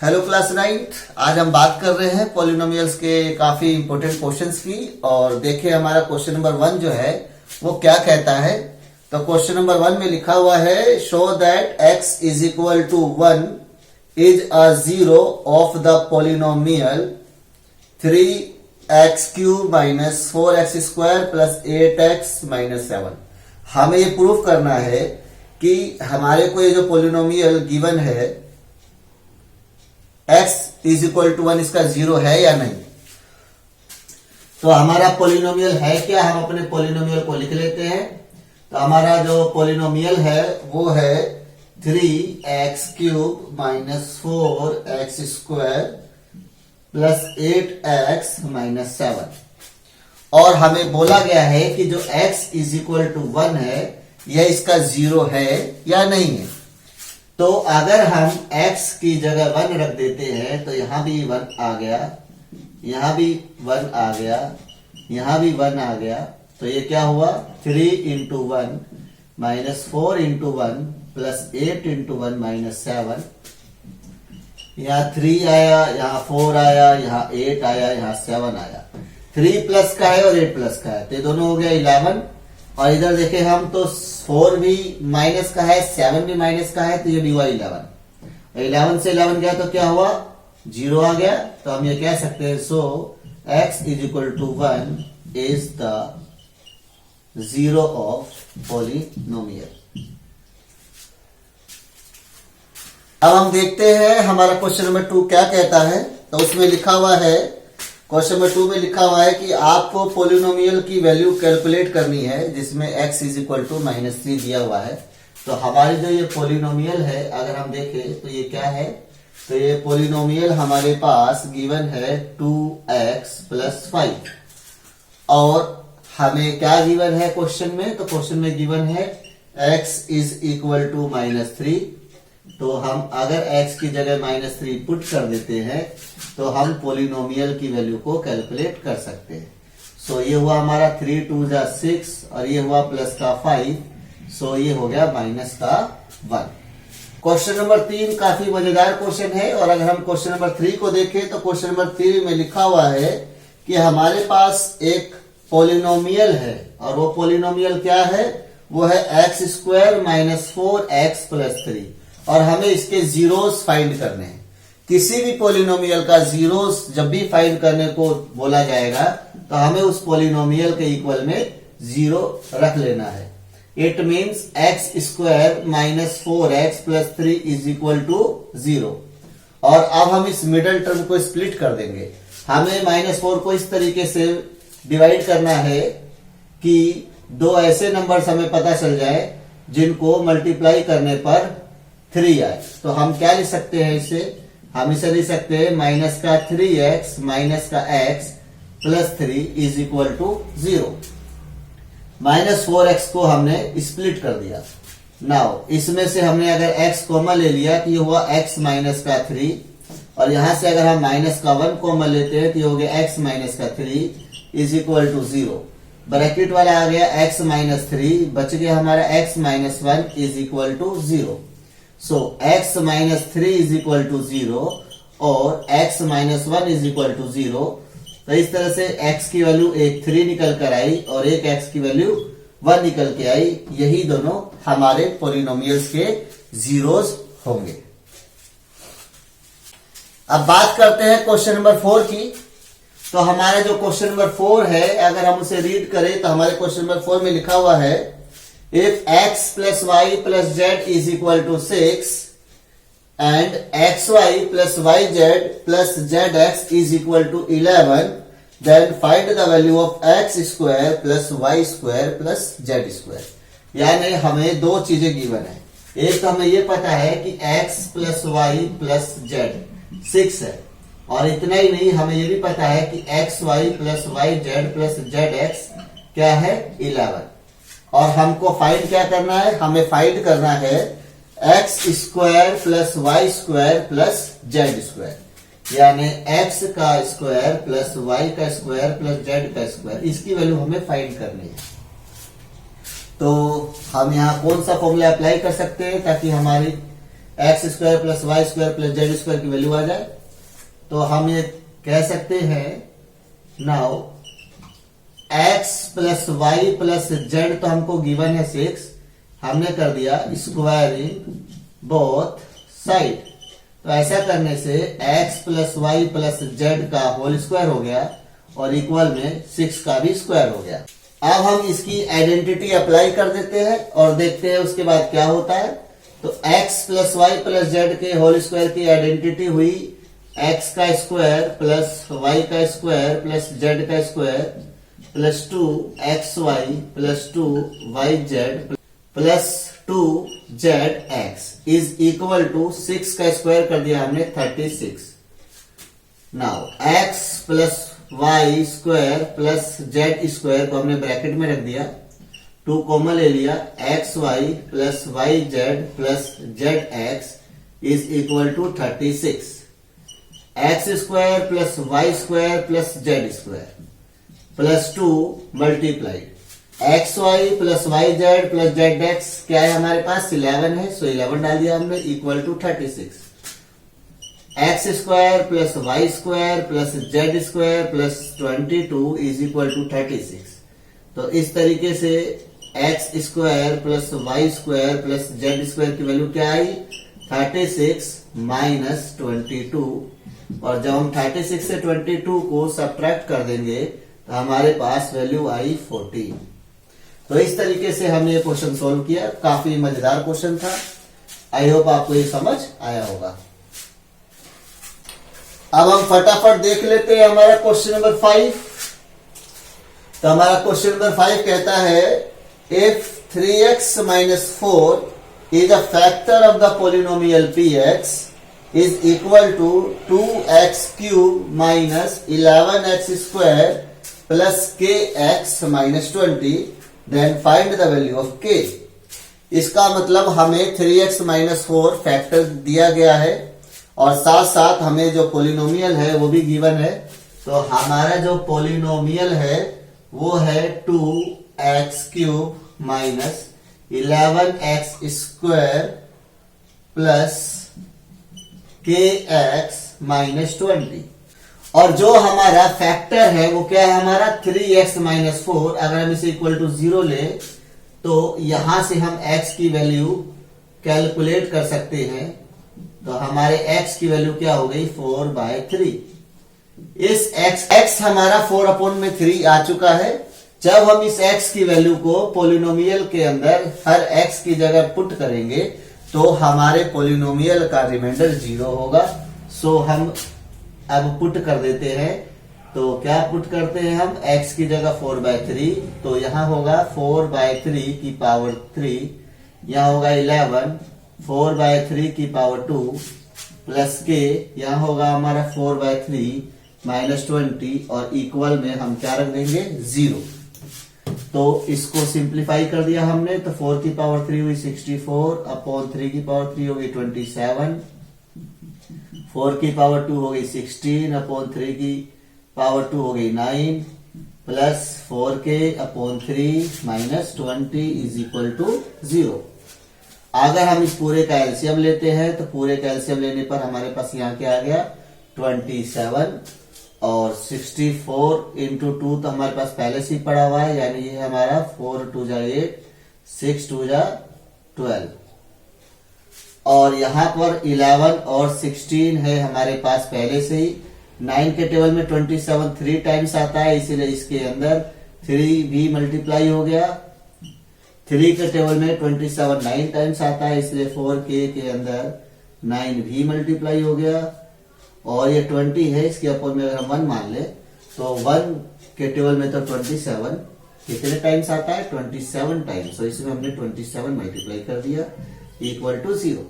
Hello class 9। आज हम बात कर रहे हैं पॉलिनोमियल्स के काफी इंपॉर्टेंट क्वेश्चंस की। और देखिए हमारा क्वेश्चन नंबर 1 जो है वो क्या कहता है। तो क्वेश्चन नंबर 1 में लिखा हुआ है show that x is equal to 1 is a zero of the polynomial 3x cube minus 4x square plus 8x minus 7। हमें ये प्रूफ करना है कि हमारे को ये जो पॉलिनोमियल गिवन है x इज इक्वल टू 1 इसका जीरो है या नहीं। तो हमारा पॉलिनोमियल है क्या, हम अपने पॉलिनोमियल को लिख लेते हैं। तो हमारा जो पॉलिनोमियल है वो है 3x cube minus 4x square plus 8x minus 7। और हमें बोला गया है कि जो x इज इक्वल टू 1 है यह इसका जीरो है या नहीं है। तो अगर हम x की जगह 1 रख देते हैं तो यहां भी 1 आ गया, यहां भी 1 आ गया, यहां भी 1 आ गया। तो ये क्या हुआ 3 into 1 minus 4 into 1 plus 8 into 1 minus 7। यहाँ 3 आया, यहाँ 4 आया, यहाँ 8 आया, यहाँ 7 आया। 3 प्लस का है और 8 प्लस का है तो ये दोनों हो गया 11। और इधर देखे हम तो 4 भी माइनस का है, 7 भी माइनस का है, तो ये भी हुआ 11। 11 से 11 गया तो क्या हुआ 0 आ गया। तो हम ये कह सकते हैं so x is equal to 1 is the zero of polynomial. अब हम देखते हैं हमारा क्वेश्चन नंबर 2 क्या कहता है। तो उसमें लिखा हुआ है, क्वेश्चन नंबर 2 में लिखा हुआ है कि आपको पॉलिनोमियल की वैल्यू कैलकुलेट करनी है जिसमें x इज इक्वल टू -3 दिया हुआ है। तो हमारी जो ये पॉलिनोमियल है अगर हम देखें तो ये क्या है, तो ये पॉलिनोमियल हमारे पास गिवन है 2x प्लस 5। और हमें क्या गिवन है क्वेश्चन में, तो क्वेश्चन में गिवन है x इज इक्वल टू -3। तो हम अगर x की जगह -3 पुट कर देते हैं तो हम पॉलिनोमियल की वैल्यू को कैलकुलेट कर सकते हैं। सो ये हुआ हमारा 3 2 जा 6 और ये हुआ प्लस का 5। सो ये हो गया माइनस का 1। क्वेश्चन नंबर 3 काफी मजेदार क्वेश्चन है। और अगर हम क्वेश्चन नंबर 3 को देखें तो क्वेश्चन नंबर 3 में लिखा हुआ है कि हमारे पास एक पॉलिनोमियल है और वो पॉलिनोमियल क्या है, वो है x square minus 4x plus 3। और हमें इसके जीरोस फाइंड करने हैं। किसी भी पॉलिनोमियल का जीरोस जब भी फाइंड करने को बोला जाएगा तो हमें उस पॉलिनोमियल के इक्वल में जीरो रख लेना है। It means x square minus 4x plus 3 is equal to 0। और अब हम इस मिडल टर्म को स्प्लिट कर देंगे। हमें -4 को इस तरीके से डिवाइड करना है कि दो ऐसे नंबर्स हमें पता चल जाए जिनको मल्टीप्लाई करने पर 3 आए। तो हम क्या लिख सकते हैं इसे, हम इसे लिख सकते हैं माइनस का 3x माइनस का x plus 3 is equal to 0। -4x को हमने स्प्लिट कर दिया। नाउ इसमें से हमने अगर x कॉमन ले लिया तो ये हुआ x माइनस का 3। और यहां से अगर हम माइनस का 1 कॉमन लेते हैं तो ये हो गया x माइनस का 3 इज इक्वल टू 0। ब्रैकेट वाला आ गया x माइनस 3, बच गया हमारा x minus 1 is equal to 0। So x minus 3 is equal to 0 और x minus 1 is equal to 0। तो इस तरह से x की वैल्यू एक 3 निकल कर आई और एक x की वैल्यू 1 निकल के आई। यही दोनों हमारे पॉलिनोमियल्स के जीरोस होंगे। अब बात करते हैं क्वेश्चन नंबर 4 की। तो हमारा जो क्वेश्चन नंबर 4 है अगर हम उसे रीड करें तो हमारे क्वेश्चन नंबर 4 में लिखा हुआ है if x plus y plus z is equal to 6 and xy plus yz plus zx is equal to 11 then find the value of x square plus y square plus z square। यानी हमें दो चीजें given है। एक तो हमें ये पता है कि x plus y plus z 6 है और इतना ही नहीं हमें ये भी पता है कि xy plus yz plus zx क्या है 11। और हमको फाइंड क्या करना है, हमें फाइंड करना है x square plus y square plus z square. यानी x का स्क्वायर प्लस y का स्क्वायर प्लस z का स्क्वायर, इसकी वैल्यू हमें फाइंड करनी है। तो हम यहाँ कौन सा फॉर्मूला अप्लाई कर सकते हैं ताकि हमारी x square plus y square plus z square की वैल्यू आ जाए। तो हम ये कह सकते हैं now x plus y plus z तो हमको गिवन है 6, हमने कर दिया स्क्वायरिंग बोथ साइड। तो ऐसा करने से x plus y plus z का होल स्क्वायर हो गया और इक्वल में 6 का भी स्क्वायर हो गया। अब हम इसकी आइडेंटिटी अप्लाई कर देते हैं और देखते हैं उसके बाद क्या होता है। तो x plus y plus z के होल स्क्वायर की आइडेंटिटी हुई x का स्क्वायर प्लस वाई का स्क्वायर प्लस जेड का square plus 2xy plus 2yz plus 2zx is equal to 6 का स्क्वायर कर दिया हमने 36। Now x plus y square plus z square को हमने ब्रैकेट में रख दिया, 2 कॉमन ले लिया, x y plus y z plus z x is equal to 36। X square plus y square plus z square plus 2 multiplied x y plus y z plus z x क्या है हमारे पास 11 है, सो 11 डाल दिया हमने equal to 36। X square plus y square plus z square plus 22 is equal to 36। तो इस तरीके से x square plus y square plus z square की वैल्यू क्या आई 36 माइनस 22, और जब हम 36 से 22 को सब्ट्रैक्ट कर देंगे तो हमारे पास वैल्यू आई 14। तो इस तरीके से हमने ये क्वेश्चन सोल्व किया, काफी मजेदार क्वेश्चन था। आई होप आपको ये समझ आया होगा। अब हम फटाफट देख लेते हैं हमारा क्वेश्चन नंबर 5। तो हमारा क्वेश्चन नंबर 5 कहता है if 3x minus 4 is a factor of the polynomial px is equal to 2x cube minus 11x square plus kx minus 20, then find the value of k। इसका मतलब हमें 3x minus 4 factor दिया गया है और साथ साथ हमें जो पोलिनोमियल है वो भी गिवन है। तो हमारा जो पोलिनोमियल है वो है 2x cube minus 11x square plus kx minus 20, और जो हमारा फैक्टर है वो क्या है हमारा 3x माइनस 4। अगर हम इसे इक्वल टू 0 ले तो यहां से हम x की वैल्यू कैलकुलेट कर सकते हैं। तो हमारे x की वैल्यू क्या हो गई 4/3। इस x हमारा 4/3 आ चुका है। जब हम इस x की वैल्यू को पोलिनोमियल के अंदर हर x की जगह पुट करेंगे तो हमारे पोलिनोमियल का रिमाइंडर 0 होगा। सो हम अब पुट कर देते हैं। तो क्या पुट करते हैं हम x की जगह 4/3, तो यहां होगा 4/3 की पावर 3, यहां होगा 11 4/3 की पावर 2 प्लस k, यहां होगा हमारा 4/3 माइनस 20, और इक्वल में हम क्या रख देंगे 0। तो इसको सिंप्लीफाई कर दिया हमने। तो 4 की पावर 3 हुई 64 अपॉन 3 की पावर 3 हो गई 27, 4 की पावर 2 हो गई 16 अपॉन 3 की पावर 2 हो गई 9 plus 4k upon 3 minus 20 is equal to 0। अगर हम इस पूरे का एलसीएम लेते हैं तो पूरे का एलसीएम लेने पर हमारे पास यहाँ क्या आ गया 27, और 64 इंटू 2 तो हमारे पास पहले से ही पड़ा हुआ है, यानी ये हमारा 4 2 जा 8 6 2 जा 12, और यहां पर 11 और 16 है हमारे पास पहले से ही। 9 के टेबल में 27 3 टाइम्स आता है, इसीलिए इसके अंदर 3 भी मल्टीप्लाई हो गया। 3 के टेबल में 27 9 टाइम्स आता है, इसलिए 4k के अंदर 9 भी मल्टीप्लाई हो गया। और ये 20 है, इसके अपोज में अगर हम 1 मान ले तो 1 के टेबल में तो 27 कितने टाइम्स आता है 27 टाइम्स, तो इसमें हमने 27 मल्टीप्लाई कर दिया इक्वल टू 0।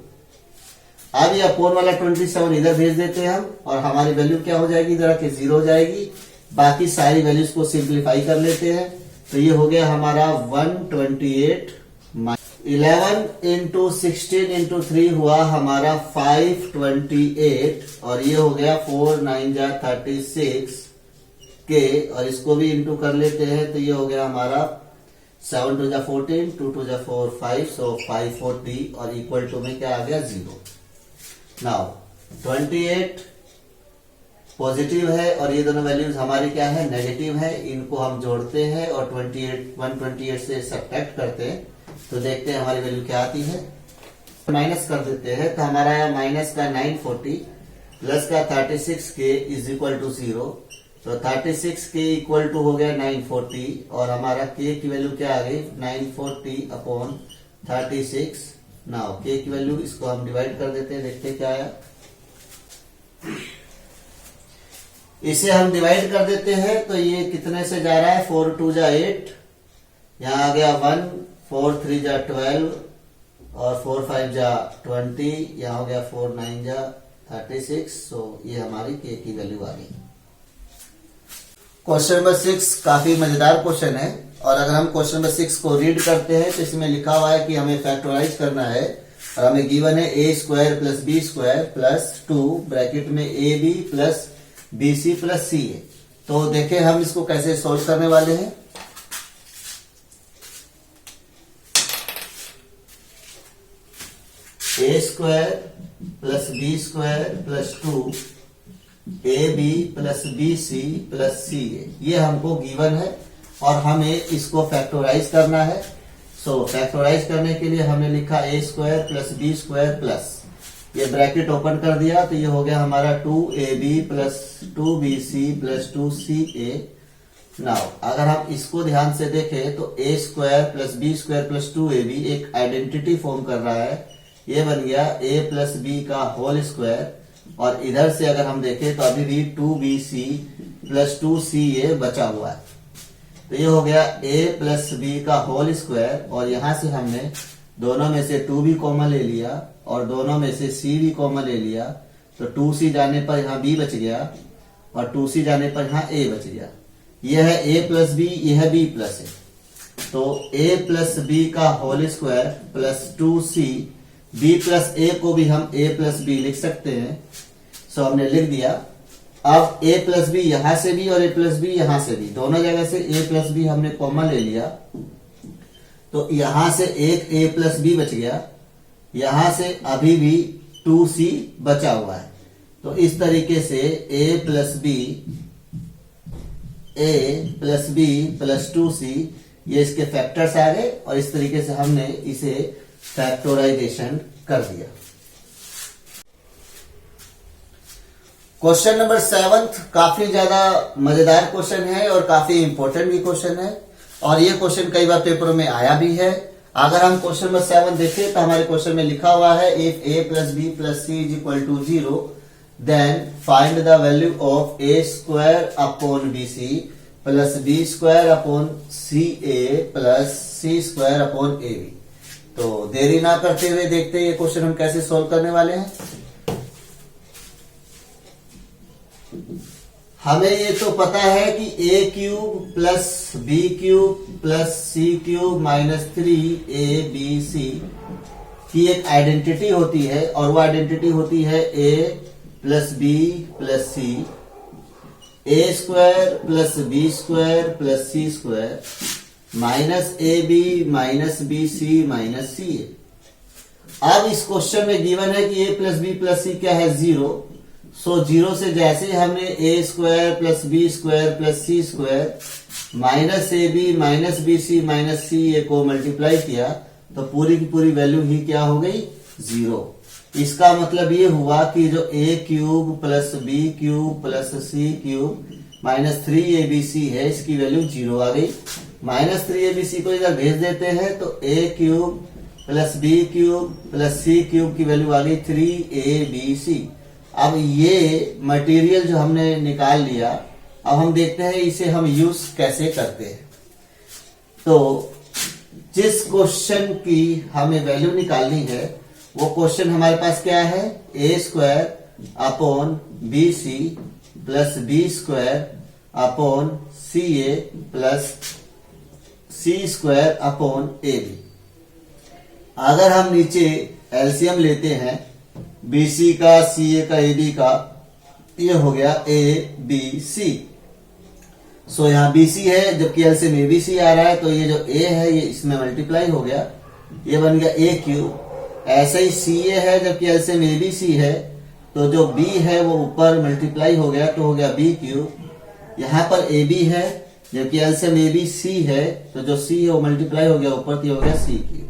अब ये अपोन वाला 27 इधर भेज देते हैं हम, और हमारी वैल्यू क्या हो जाएगी इधर आके 0 हो जाएगी। बाकी सारी वैल्यूज को सिंप्लीफाई कर लेते हैं। तो ये हो गया हमारा 128, 11 इंटू 16 इंटू 3 हुआ हमारा 528, और ये हो गया 4 9 जा 36 के, और इसको भी इंटू कर लेते हैं। तो ये हो गया हमारा 7 2 जा 14 2 2 जा 4 5, सो 540, और इक्वल टू में क्या आ गया 0। नाउ 28 पॉजिटिव है और ये दोनों वैल्यूज हमारी क्या है, नेगेटिव है। इनको हम जोड़ते हैं और 128 से सब्ट्रैक्ट करते हैं तो देखते हैं हमारी वैल्यू क्या आती है। माइनस कर देते हैं तो हमारा आया माइनस का 940 प्लस का 36k इज इक्वल टू 0। तो 36k इक्वल टू हो गया 940 और हमारा k की वैल्यू क्या आ गई 940 अपॉन 36। नाउ k की वैल्यू इसको हम डिवाइड कर देते हैं, देखते हैं क्या आया। इसे हम डिवाइड कर देते हैं तो ये कितने से जा रहा है, 4 2 जा 8, यहाँ आ गया 1, 4 3 जा 12 और 4 5 जा 20, यहाँ हो गया 4 9 जा 36। सो ये हमारी k की वैल्यू आ गई। क्वेश्चन नंबर 6 काफी मजेदार क्वेश्चन है और अगर हम क्वेश्चन नंबर 6 को रीड करते हैं तो इसमें लिखा हुआ है कि हमें फैक्टराइज करना है और हमें गिवन है a square plus b square plus 2 bracket में a b plus b c plus c a. तो देखें हम इसको कैसे सोल्व करने वाले हैं। A square plus b square plus 2 a b plus b c plus c a, ये हमको गिवन है और हमें इसको फैक्टराइज करना है। सो फैक्टराइज करने के लिए हमने लिखा a square plus b square plus, ये ब्रैकेट ओपन कर दिया तो ये हो गया हमारा 2ab plus 2bc plus 2ca। Now अगर हम इसको ध्यान से देखें तो a square plus b square plus 2ab एक आइडेंटिटी फॉर्म कर रहा है, ये बन गया a प्लस बी का होल स्क्वायर और इधर से अगर हम देखें तो अभी भी 2bc प्लस 2ca बचा हुआ है। तो ये हो गया a प्लस बी का होल स्क्वायर और यहां से हमने दोनों में से 2 भी कॉमन ले लिया और दोनों में से c भी कॉमन ले लिया तो 2c जाने पर यहाँ b बच गया और 2c जाने पर यहाँ a बच गया। यह है a प्लस बी, यह b प्लस है तो a प्लस बी का whole square plus 2c, b plus a को भी हम a प्लस बी लिख सकते हैं। सो हमने लिख दिया। अब a प्लस बी यहां से भी और a प्लस बी यहां से भी, दोनों जगह से a प्लस बी हमने कॉमन ले लिया तो यहां से एक a प्लस बी बच गया, यहां से अभी भी 2c बचा हुआ है। तो इस तरीके से a plus b plus 2c ये इसके फैक्टर्स आ गए और इस तरीके से हमने इसे फैक्टराइजेशन कर दिया। क्वेश्चन नंबर 7 काफी ज्यादा मजेदार क्वेश्चन है और काफी इंपॉर्टेंट भी क्वेश्चन है और ये क्वेश्चन कई बार पेपरों में आया भी है। अगर हम क्वेश्चन नंबर 7 देखें तो हमारे क्वेश्चन में लिखा हुआ है if a plus b plus c is equal to 0 then find the value of a square upon b c plus b square upon c a plus c square upon a b. तो देरी ना करते हुए देखते हैं ये question हम कैसे सोल्व करने वाले हैं। हमें ये तो पता है कि a cube plus b cube plus c cube minus 3abc की एक आइडेंटिटी होती है और वो आइडेंटिटी होती है a plus b plus c, a square plus b square plus c square minus a b minus b c minus c a. अब इस क्वेश्चन में गिवन है कि a plus b plus c क्या है 0। सो 0 से जैसे हमने a square plus b square plus c square minus a b minus b c minus c a को मल्टीप्लाई किया तो पूरी की पूरी वैल्यू ही क्या हो गई 0। इसका मतलब ये हुआ कि जो a cube plus b cube plus c cube minus 3abc है इसकी वैल्यू 0 आ गई। माइनस 3abc को इधर भेज देते हैं तो a cube plus b cube plus c cube की वैल्यू आ गई 3abc। अब ये मटेरियल जो हमने निकाल लिया, अब हम देखते हैं इसे हम यूज कैसे करते हैं। तो जिस क्वेश्चन की हमें वैल्यू निकालनी है वो क्वेश्चन हमारे पास क्या है, a square upon b c plus b square upon c a plus c square upon a b. अगर हम नीचे एलसीएम लेते हैं बीसी का सी ए का ए बी का, ये हो गया ए बी सी। सो यहाँ बीसी है जबकि एलसीएम ए बी सी आ रहा है तो ये जो ए है ये इसमें मल्टीप्लाई हो गया, ये बन गया ए क्यूब ऐसे ही सी ए है, जबकि एलसीएम ए बी सी है, तो जो बी है वो ऊपर मल्टीप्लाई हो गया तो हो गया बी क्यूब। यहाँ पर ए बी है, जबकि एलसीएम ए बी सी है, तो जो सी है वो मल्टीप्लाई हो गया ऊपर तो हो गया सी क्यूब।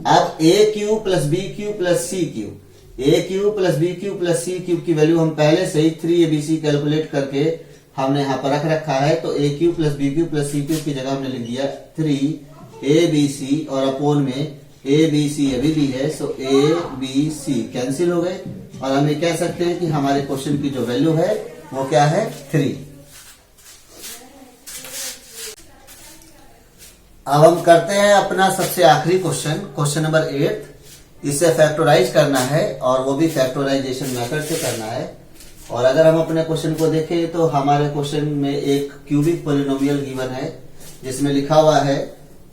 अब a cube plus b cube plus c cube, a cube plus b cube plus c cube की वैल्यू हम पहले से ही 3abc कैलकुलेट करके हमने यहाँ पर रख रखा है। तो a cube plus b cube plus c cube की जगह हमने लिख दिया 3abc और अपोन में ए बी सी अभी भी है, सो ए बी सी कैंसिल हो गए और हम ये कह सकते हैं कि हमारे क्वेश्चन की जो वैल्यू है वो क्या है 3। अब हम करते हैं अपना सबसे आखिरी क्वेश्चन नंबर 8। इसे फैक्टराइज करना है और वो भी फैक्टराइजेशन मेथड से करना है। और अगर हम अपने क्वेश्चन को देखें तो हमारे क्वेश्चन में एक क्यूबिक पॉलिनोमियल गिवन है जिसमें लिखा हुआ है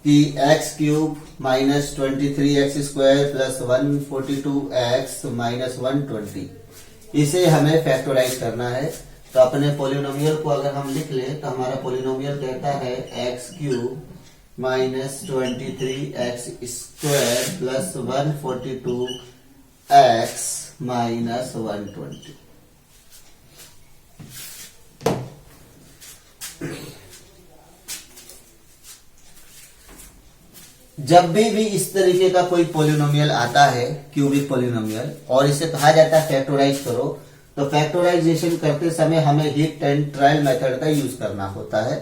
कि x cube minus 23x square plus 142x minus 120, इसे हमें फैक्टराइज करना है। तो अपने पॉलिनोमियल को अगर हम लिख लें तो हमारा पॉलिनोमियल कहता है x cube minus 23x square plus 142x minus 120। जब भी इस तरीके का कोई पॉलिनोमियल आता है क्यूबिक पॉलिनोमियल और इसे कहा जाता है फैक्टराइज करो, तो फैक्टराइजेशन करते समय हमें हीट एंड ट्रायल मेथड का यूज करना होता है।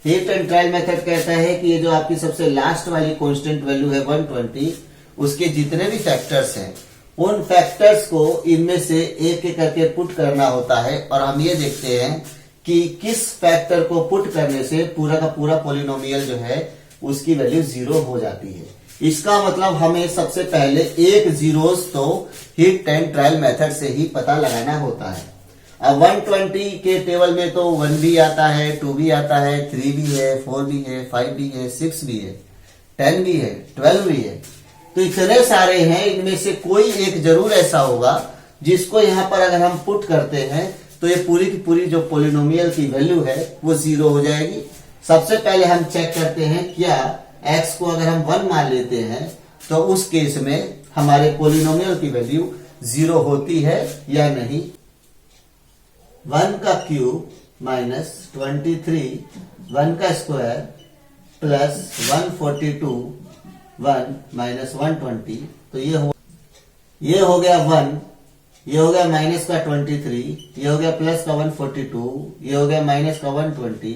हीट एंड ट्रायल मेथड कहता है कि ये जो आपकी सबसे लास्ट वाली कांस्टेंट वैल्यू है 120, उसके जितने भी फैक्टर्स हैं उन फैक्टर्स को इनमें से एक एक करके पुट करना होता है और हम ये देखते हैं कि किस फैक्टर को पुट करने से पूरा का पूरा पॉलिनोमियल जो है उसकी वैल्यू 0 हो जाती है। इसका मतलब हमें सबसे पहले एक जीरोस तो हीट एंड ट्रायल मेथड से ही पता लगाना होता है। अब 120 के टेबल में तो 1 भी आता है, 2 भी आता है, 3 भी है, 4 भी है, 5 भी है, 6 भी है, 10 भी है, 12 भी है। तो इतने सारे हैं, इनमें से कोई एक जरूर ऐसा होगा जिसको यहाँ पर अगर हम पुट करते हैं तो ये पूरी की पूरी जो पॉलिनोमियल की वैल्यू है वो 0 हो जाएगी। सबसे पहले हम चेक करते हैं क्या x को अगर हम 1 मान लेते हैं तो उस केस में हमारे पॉलिनोमियल की वैल्यू 0 होती है या नहीं। 1 का क्यूब माइनस 23, 1 का स्क्वायर प्लस 142, 1 माइनस 120, तो ये हो गया 1, ये हो गया माइनस का 23, ये हो गया प्लस का 142, ये हो गया माइनस का 120,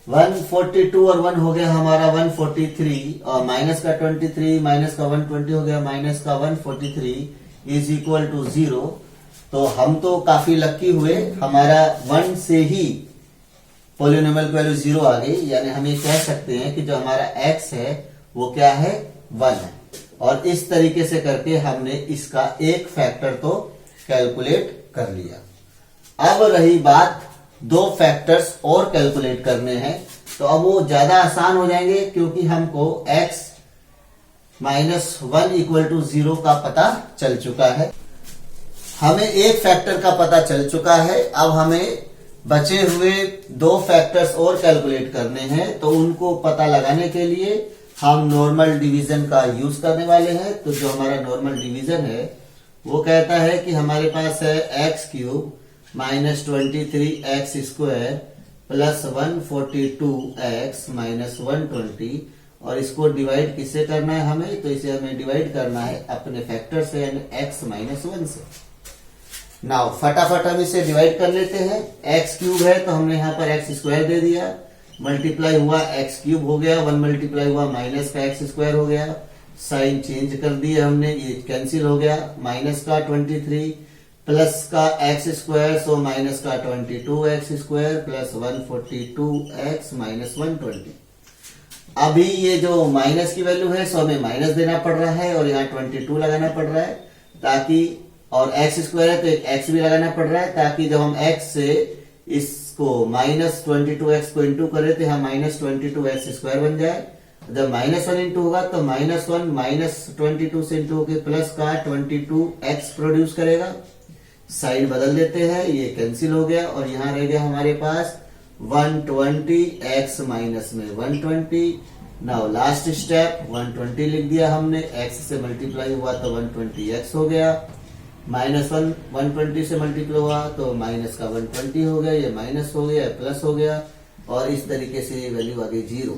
142 और 1 हो गया हमारा 143 और माइनस का 23 माइनस का 120 हो गया माइनस का 143 इज इक्वल टू 0। तो हम तो काफी लकी हुए, हमारा 1 से ही पॉलिनोमियल की वैल्यू 0 आ गई, यानी हम ये कह सकते हैं कि जो हमारा x है वो क्या है 1 है। और इस तरीके से करके हमने इसका एक फैक्टर तो कैलकुलेट कर लिया। अब रही बात 2 फैक्टर्स और कैलकुलेट करने हैं, तो अब वो ज्यादा आसान हो जाएंगे क्योंकि हमको x माइनस 1 इक्वल टू 0 का पता चल चुका है। हमें एक फैक्टर का पता चल चुका है, अब हमें बचे हुए 2 फैक्टर्स और कैलकुलेट करने हैं। तो उनको पता लगाने के लिए हम नॉर्मल डिवीजन का यूज करने वाले हैं। तो जो हमारा नॉर्मल डिवीजन है वो कहता है कि हमारे पास है x cube minus 23x square plus 142x minus 120, और इसको डिवाइड किससे करना है हमें, तो इसे हमें डिवाइड करना है अपने फैक्टर से यानी x माइनस 1 से। नाउ फटाफट हम इसे डिवाइड कर लेते हैं। x क्यूब है तो हमने यहाँ पर x स्क्वायर दे दिया, मल्टीप्लाई हुआ x क्यूब हो गया, 1 मल्टीप्लाई हुआ माइनस का x स्क्वायर हो गया, साइन चेंज कर दिया हमने, ये कैंसिल हो गया, माइनस का 23 प्लस का x स्क्वायर, सो माइनस का 22x square plus 142x minus 120। अभी ये जो माइनस की वैल्यू है सो हमें माइनस देना पड़ रहा है और यहाँ 22 लगाना पड़ रहा है ताकि, और x स्क्वायर है तो एक x भी लगाना पड़ रहा है ताकि जब हम x से इसको माइनस 22x को इंटू करें तो यहाँ माइनस 22x स्क्वायर बन जाए। जब माइनस 1 इंटू होगा तो माइनस 1 माइनस 22 से इंटू होकर प्लस का 22x प्रोड्यूस करेगा। साइड बदल देते हैं, ये कैंसिल हो गया और यहाँ रह गया हमारे पास 120x माइनस में 120 नाउ लास्ट स्टेप 120 लिख दिया हमने, x से मल्टीप्लाई हुआ तो 120x हो गया, -1 120 से मल्टीप्लाई हुआ तो माइनस का 120 हो गया, ये माइनस हो गया, प्लस हो गया, और इस तरीके से ये वैल्यू आ गई 0।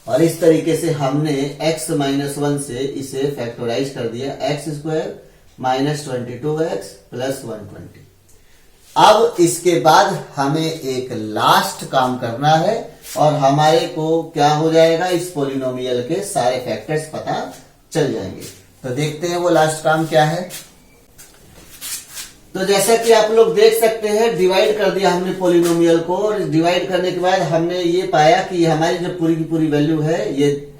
और इस तरीके से हमने x -1 से इसे फैक्टराइज कर दिया, x² -22x प्लस 120। अब इसके बाद हमें एक लास्ट काम करना है और हमारे को क्या हो जाएगा, इस पोलिनोमियल के सारे फैक्टर्स पता चल जाएंगे। तो देखते हैं वो लास्ट काम क्या है। तो जैसा कि आप लोग देख सकते हैं, डिवाइड कर दिया हमने पोलिनोमियल को, और डिवाइड करने के बाद हमने ये पाया कि हमारी जो पूरी की पूरी वैल्यू है ये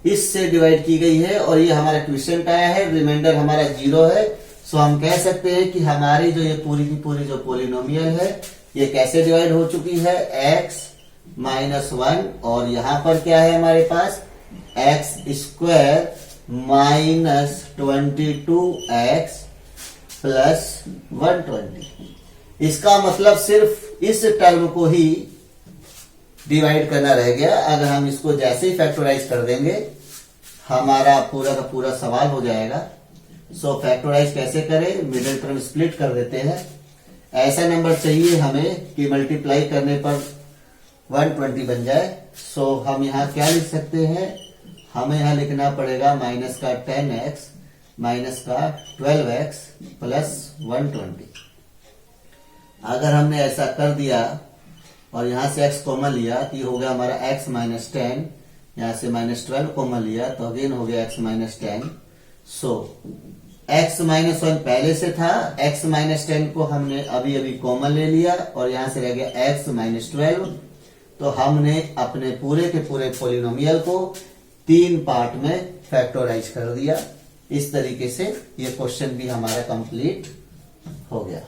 इससे डिवाइड की गई है, और ये हमारा क्वेश्चन आया है, रिमाइंडर हमारा 0 है। सो हम कह सकते हैं कि हमारी जो ये पूरी की पूरी जो पोलिनोमियल है ये कैसे डिवाइड हो चुकी है, x -1, और यहां पर क्या है हमारे पास x² -22x प्लस 120। इसका मतलब सिर्फ इस टर्म को ही डिवाइड करना रह गया। अगर हम इसको जैसे ही फैक्टराइज कर देंगे हमारा पूरा का पूरा सवाल हो जाएगा। सो फैक्टराइज कैसे करें, मिडिल टर्म स्प्लिट कर देते हैं। ऐसा नंबर चाहिए हमें कि मल्टीप्लाई करने पर 120 बन जाए। सो हम यहाँ क्या लिख सकते हैं, हमें यहाँ लिखना पड़ेगा माइनस का 10x माइनस का 12x प्लस 120। अगर हमने ऐसा कर दिया और यहां से x कॉमन लिया तो ये हो गया हमारा x -10, यहां से -12 कॉमन लिया तो अगेन हो गया x -10। सो x -1 पहले से था, x -10 को हमने अभी अभी कॉमन ले लिया और यहां से रह गया x -12। तो हमने अपने पूरे के पूरे पोलिनोमियल को 3 पार्ट में फैक्टराइज कर दिया। इस तरीके से ये क्वेश्चन भी हमारा कंप्लीट हो गया।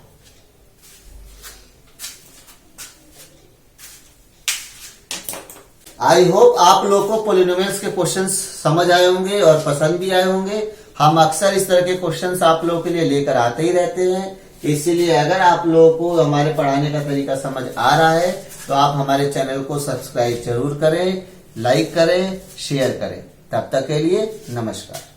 आई होप आप लोगों को पोलिनोमियल्स के क्वेश्चंस समझ आए होंगे और पसंद भी आए होंगे। हम अक्सर इस तरह के क्वेश्चंस आप लोगों के लिए लेकर आते ही रहते हैं, इसीलिए अगर आप लोगों को हमारे पढ़ाने का तरीका समझ आ रहा है तो आप हमारे चैनल को सब्सक्राइब जरूर करें, लाइक करें, शेयर करें। तब तक के लिए नमस्कार।